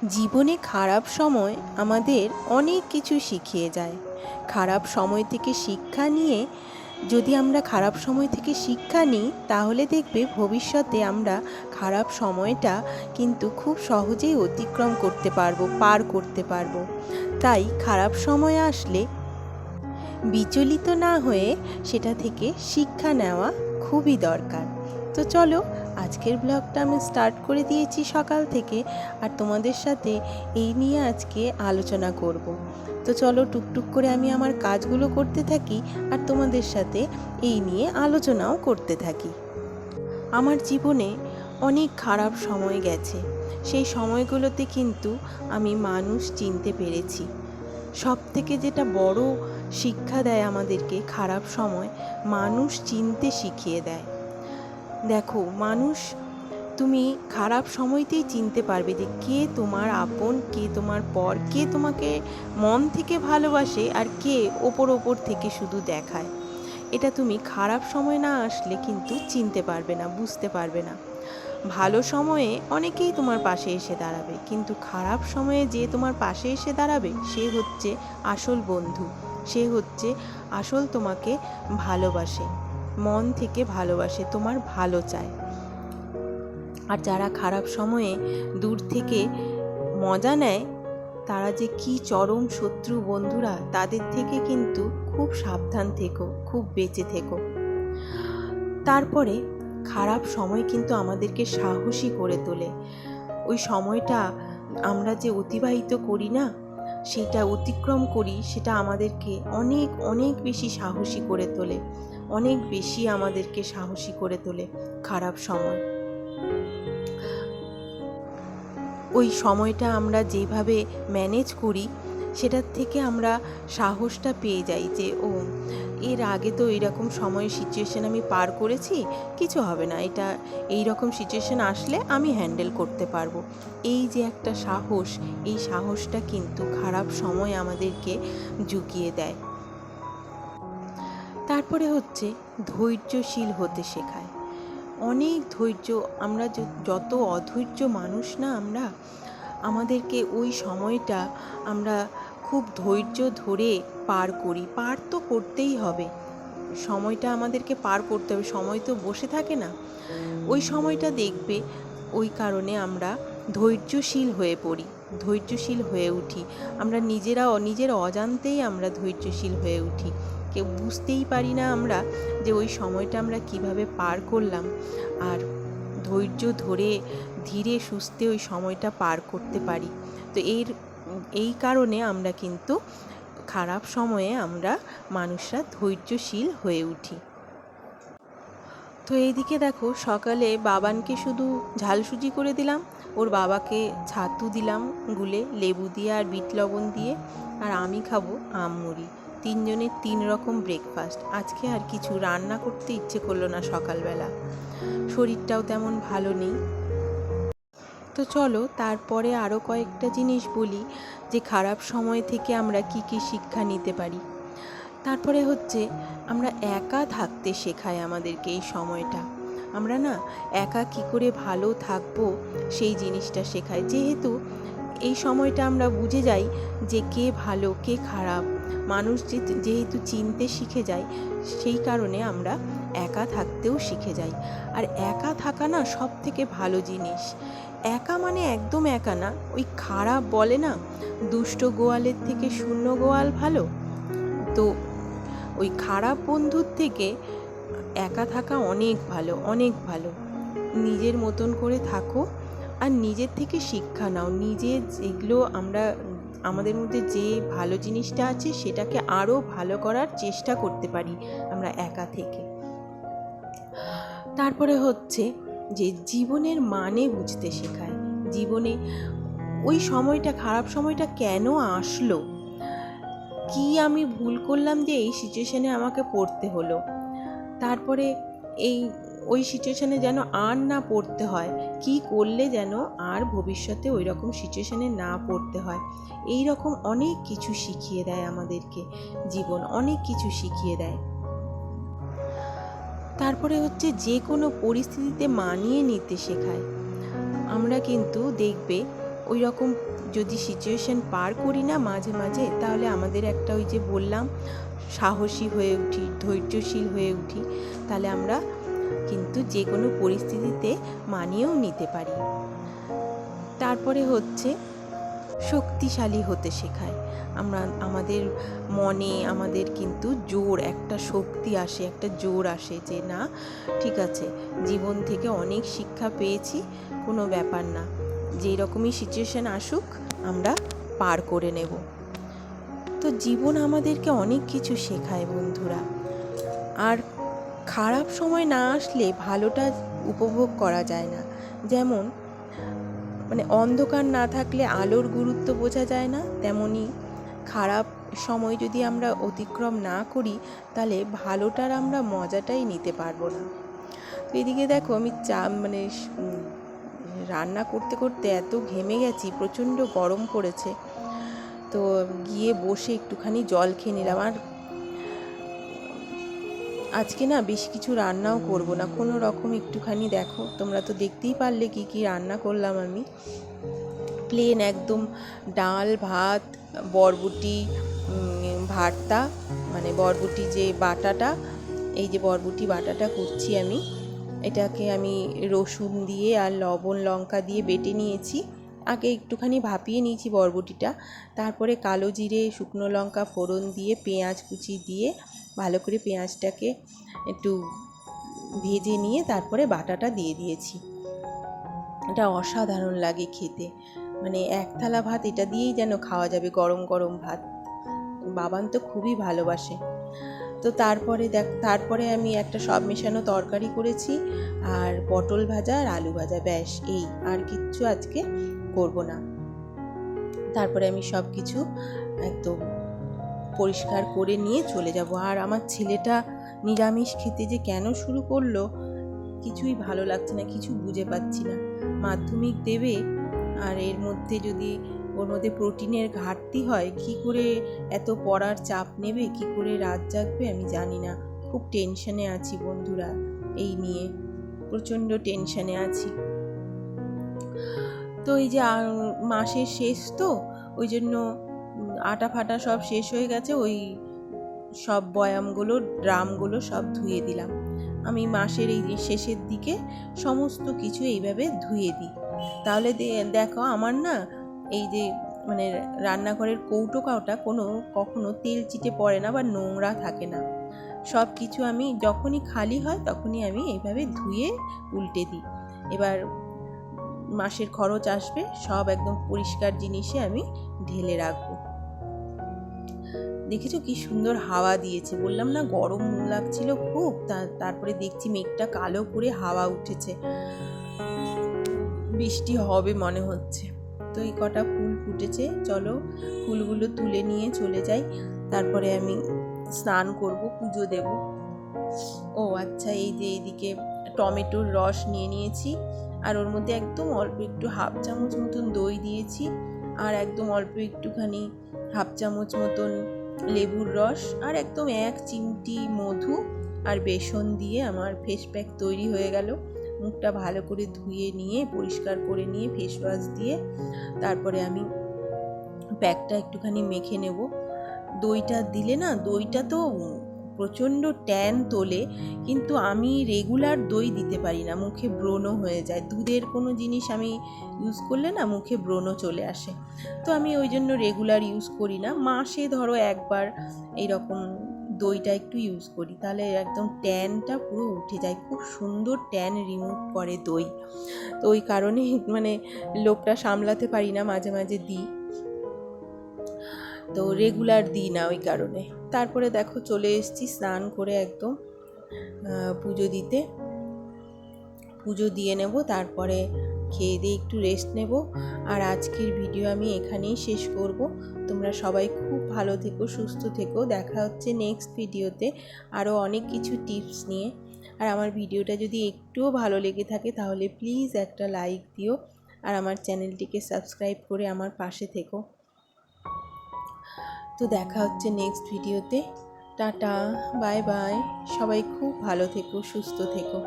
জীবনে খারাপ সময় আমাদের অনেক কিছু শিখিয়ে যায়। খারাপ সময় থেকে শিক্ষা নিয়ে যদি আমরা খারাপ সময় থেকে শিক্ষা নিই, তাহলে দেখবে ভবিষ্যতে আমরা খারাপ সময়টা কিন্তু খুব সহজেই অতিক্রম করতে পারবো, পার করতে পারবো। তাই খারাপ সময় আসলে বিচলিত না হয়ে সেটা থেকে শিক্ষা নেওয়া খুবই দরকার। তো চলো, আজকের ব্লগটা আমি স্টার্ট করে দিয়েছি সকাল থেকে, আর তোমাদের সাথে এই নিয়ে আজকে আলোচনা করব। তো চলো, টুকটুক করে আমি আমার কাজগুলো করতে থাকি আর তোমাদের সাথে এই নিয়ে আলোচনাও করতে থাকি। আমার জীবনে অনেক খারাপ সময় গেছে। সেই সময়গুলোতে কিন্তু আমি মানুষ চিনতে পেরেছি। সবথেকে যেটা বড় শিক্ষা দেয় আমাদেরকে খারাপ সময়, মানুষ চিনতে শিখিয়ে দেয়। দেখো, মানুষ তুমি খারাপ সময়তেই চিনতে পারবে যে কে তোমার আপন, কে তোমার পর, কে তোমাকে মন থেকে ভালোবাসে আর কে ওপর থেকে শুধু দেখায়। এটা তুমি খারাপ সময় না আসলে কিন্তু চিনতে পারবে না, বুঝতে পারবে না। ভালো সময়ে অনেকেই তোমার পাশে এসে দাঁড়াবে, কিন্তু খারাপ সময়ে যে তোমার পাশে এসে দাঁড়াবে সে হচ্ছে আসল বন্ধু, সে হচ্ছে আসল তোমাকে ভালোবাসে, মন থেকে ভালোবাসে, তোমার ভালো চায়। আর যারা খারাপ সময়ে দূর থেকে মজা নেয়, তারা যে কি চরম শত্রু বন্ধুরা, তাদের থেকে কিন্তু খুব সাবধান থেকো, খুব বেঁচে থেকো। তারপরে খারাপ সময় কিন্তু আমাদেরকে সাহসী করে তোলে। ওই সময়টা আমরা যে অতিবাহিত করি না, সেটা অতিক্রম করি, সেটা আমাদেরকে অনেক অনেক বেশি সাহসী করে তোলে, অনেক বেশি আমাদেরকে সাহসী করে তোলে খারাপ সময়। ওই সময়টা আমরা যেভাবে ম্যানেজ করি, সেটার থেকে আমরা সাহসটা পেয়ে যাই যে এর আগে তো এইরকম সময়ের সিচুয়েশান আমি পার করেছি, কিছু হবে না, এটা এই রকম সিচুয়েশান আসলে আমি হ্যান্ডেল করতে পারবো। এই যে একটা সাহস, এই সাহসটা কিন্তু খারাপ সময় আমাদেরকে জুগিয়ে দেয়। তারপরে হচ্ছে ধৈর্যশীল হতে শেখায়। অনেক ধৈর্য, আমরা যত অধৈর্য মানুষ না আমরা, আমাদেরকে ওই সময়টা আমরা খুব ধৈর্য ধরে পার করি। পার তো করতেই হবে, সময়টা আমাদেরকে পার করতে হবে, সময় তো বসে থাকে না। ওই সময়টা দেখবে, ওই কারণে আমরা ধৈর্যশীল হয়ে পড়ি, ধৈর্যশীল হয়ে উঠি। আমরা নিজের অজান্তেই আমরা ধৈর্যশীল হয়ে উঠি। কেউ বুঝতেই পারি না আমরা যে ওই সময়টা আমরা কিভাবে পার করলাম। আর ধৈর্য ধরে ধীরে সুস্থে ওই সময়টা পার করতে পারি। তো এই কারণে আমরা কিন্তু খারাপ সময়ে আমরা মানুষরা ধৈর্যশীল হয়ে উঠি। তো এইদিকে দেখো, সকালে বাবানকে শুধু ঝালসুজি করে দিলাম, ওর বাবাকে ছাতু দিলাম গুলে, লেবু দিয়ে আর বিট লবণ দিয়ে, আর আমি খাবো আম মুড়ি। তিনজনের তিন রকম ব্রেকফাস্ট। আজকে আর কিছু রান্না করতে ইচ্ছে করলো না সকালবেলা, শরীরটাও তেমন ভালো নেই। তো চলো, তারপরে আরও কয়েকটা জিনিস বলি যে খারাপ সময় থেকে আমরা কি কি শিক্ষা নিতে পারি। তারপরে হচ্ছে, আমরা একা থাকতে শেখায় আমাদেরকে এই সময়টা। আমরা না একা কি করে ভালো থাকবো সেই জিনিসটা শেখায়। যেহেতু এই সময়টা আমরা বুঝে যাই যে কে ভালো কে খারাপ, মানুষ যেহেতু চিনতে শিখে যায়, সেই কারণে আমরা একা থাকতেও শিখে যাই। আর একা থাকা না সব থেকে ভালো জিনিস। একা মানে একদম একা না, ওই খারাপ বলে না, দুষ্ট গোয়ালের থেকে শূন্য গোয়াল ভালো। তো ওই খারাপ বন্ধুর থেকে একা থাকা অনেক ভালো, অনেক ভালো। নিজের মতন করে থাকো আর নিজের থেকে শিক্ষা নাও। যেগুলো আমাদের মধ্যে যে ভালো জিনিসটা আছে সেটাকে আরও ভালো করার চেষ্টা করতে পারি আমরা একা থেকে। তারপরে হচ্ছে যে জীবনের মানে বুঝতে শেখায়। জীবনে ওই সময়টা, খারাপ সময়টা কেন আসলো, কি আমি ভুল করলাম যে এই সিচুয়েশানে আমাকে পড়তে হলো। তারপরে ওই সিচুয়েশানে যেন আর না পড়তে হয়, কি করলে যেন আর ভবিষ্যতে ওই রকম সিচুয়েশানে না পড়তে হয়। এই রকম অনেক কিছু শিখিয়ে দেয় আমাদেরকে জীবন, অনেক কিছু শিখিয়ে দেয়। তারপরে হচ্ছে যে কোনো পরিস্থিতিতে মানিয়ে নিতে শেখায়। আমরা কিন্তু দেখবে ওই রকম যদি সিচুয়েশন পার করি না মাঝে মাঝে, তাহলে আমাদের একটা ওই যে বললাম সাহসী হয়ে উঠি, ধৈর্যশীল হয়ে উঠি, তাহলে আমরা কিন্তু যে কোনো পরিস্থিতিতে মানিয়েও নিতে পারি। তারপরে হচ্ছে শক্তিশালী হতে শেখায়। আমাদের মনে আমাদের কিন্তু জোর, একটা শক্তি আসে, একটা জোর আসে যে না ঠিক আছে, জীবন থেকে অনেক শিক্ষা পেয়েছি, কোনো ব্যাপার না, যেই রকমই সিচুয়েশান আসুক আমরা পার করে নেব। তো জীবন আমাদেরকে অনেক কিছু শেখায় বন্ধুরা। আর খারাপ সময় না আসলে ভালোটা উপভোগ করা যায় না। যেমন অন্ধকার না থাকলে আলোর গুরুত্ব বোঝা যায় না, তেমনি খারাপ সময় যদি আমরা অতিক্রম না করি তাহলে ভালোটার আমরা মজাটাই নিতে পারবো না। তো এদিকে দেখো আমি রান্না করতে করতে এত ঘেমে গেছি, প্রচণ্ড গরম পড়েছে, তো গিয়ে বসে একটুখানি জল খেয়ে নিলাম। আর আজকে না বেশি কিছু রান্নাও করব না, কোনো রকম একটুখানি দেখো, তোমরা তো দেখতেই পারলে কি কি রান্না করলাম আমি। প্লেন একদম ডাল ভাত, বরবটি ভর্তা, বরবটি যে বাটাটা, এই যে বরবটি বাটাটা করছি আমি, এটাকে আমি রসুন দিয়ে আর লবণ লঙ্কা দিয়ে বেটে নিয়েছি। আগে একটুখানি ভাপিয়ে নিয়েছি বরবটিটা, তারপরে কালো জিরে শুকনো লঙ্কা ফোড়ন দিয়ে পেঁয়াজ কুচি দিয়ে ভালো করে পেঁয়াজটাকে একটু ভেজে নিয়ে তারপরে বাটাটা দিয়ে দিয়েছি। এটা অসাধারণ লাগে খেতে, এক থালা ভাত এটা দিয়েই যেন খাওয়া যাবে, গরম গরম ভাত। বাবান তো খুবই ভালোবাসে। তো তারপরে আমি একটা সব মেশানো তরকারি করেছি, আর পটল ভাজা আর আলু ভাজা, ব্যাস এই, আর কিচ্ছু আজকে করব না। তারপরে আমি সব কিছু একদম পরিষ্কার করে নিয়ে চলে যাব। আর আমার ছেলেটা নিরামিষ খেতে যে কেন শুরু করলো কিছুই ভালো লাগছে না, কিছু বুঝে পাচ্ছি না। মাধ্যমিক দেবে, আর এর মধ্যে যদি ওর মধ্যে প্রোটিনের ঘাটতি হয়, কি করে এত পড়ার চাপ নেবে, কি করে রাত জাগবে আমি জানি না। খুব টেনশনে আছি বন্ধুরা, এই নিয়ে প্রচণ্ড টেনশনে আছি। তো এই যে মাসের শেষ, তো ওই জন্য আটা ফাটা সব শেষ হয়ে গেছে, ওই সব বয়ামগুলো ড্রামগুলো সব ধুয়ে দিলাম। আমি মাসের এই শেষের দিকে সমস্ত কিছু এইভাবে ধুয়ে দিই, তাহলে দেখো আমার না এই যে রান্নাঘরের কৌটো কাউটা কখনো তেল চিটে পড়ে না বা নোংরা থাকে না। সব কিছু আমি যখনই খালি হয় তখনই আমি এইভাবে ধুয়ে উল্টে দিই। এবার মাসের খরচ আসবে, সব একদম পরিষ্কার জিনিসে আমি ঢেলে রাখবো। দেখেছো কি সুন্দর হাওয়া দিয়েছে, বললাম না গরম লাগছিল খুব, তারপরে দেখছি মেঘটা কালো করে হাওয়া উঠেছে, বৃষ্টি হবে মনে হচ্ছে। তো এই কটা ফুল ফুটেছে, চলো ফুলগুলো তুলে নিয়ে চলে যাই, তারপরে আমি স্নান করব, পুজো দেব। ও আচ্ছা, এই যে এইদিকে টমেটোর রস নিয়ে নিয়েছি, আর ওর মধ্যে একদম অল্প একটু হাফ চামচ মতন দই দিয়েছি, আর একদম অল্প একটুখানি হাফ চামচ মতন লেবুর রস, আর একদম 1 চিমটি মধু আর বেসন দিয়ে আমার ফেস প্যাক তৈরি হয়ে গেল। মুখটা ভালো করে ধুয়ে নিয়ে পরিষ্কার করে নিয়ে ফেস ওয়াশ দিয়ে তারপরে আমি প্যাকটা একটুখানি মেখে নেব। দইটা দিলে না, দইটা তো প্রচণ্ড ট্যান তোলে, কিন্তু আমি রেগুলার দই দিতে পারি না, মুখে ব্রণ হয়ে যায়। দুধের কোনো জিনিস আমি ইউজ করলে না মুখে ব্রণ চলে আসে, তো আমি ওই জন্য রেগুলার ইউজ করি না। মাসে ধরো একবার এইরকম দইটা একটু ইউজ করি, তাহলে একদম ট্যানটা পুরো উঠে যায়, খুব সুন্দর ট্যান রিমুভ করে দই। তো ওই কারণে লোকটা সামলাতে পারি না, মাঝে মাঝে দিই, তো রেগুলার দিই না ওই কারণে। তারপরে দেখো চলে এসেছি স্নান করে একদম পুজো দিতে, পুজো দিয়ে নেব, তারপরে খেয়ে দিয়ে একটু রেস্ট নেব। আর আজকের ভিডিও আমি এখানেই শেষ করব। তোমরা সবাই খুব ভালো থেকো, সুস্থ থেকো, দেখা হচ্ছে নেক্সট ভিডিওতে আরও অনেক কিছু টিপস নিয়ে। আর আমার ভিডিওটা যদি একটুও ভালো লেগে থাকে তাহলে প্লিজ একটা লাইক দিও, আর আমার চ্যানেলটিকে সাবস্ক্রাইব করে আমার পাশে থেকো। তো দেখা হচ্ছে নেক্সট ভিডিওতে, টাটা, বাই বাই, সবাই খুব ভালো থেকো, সুস্থ থেকো।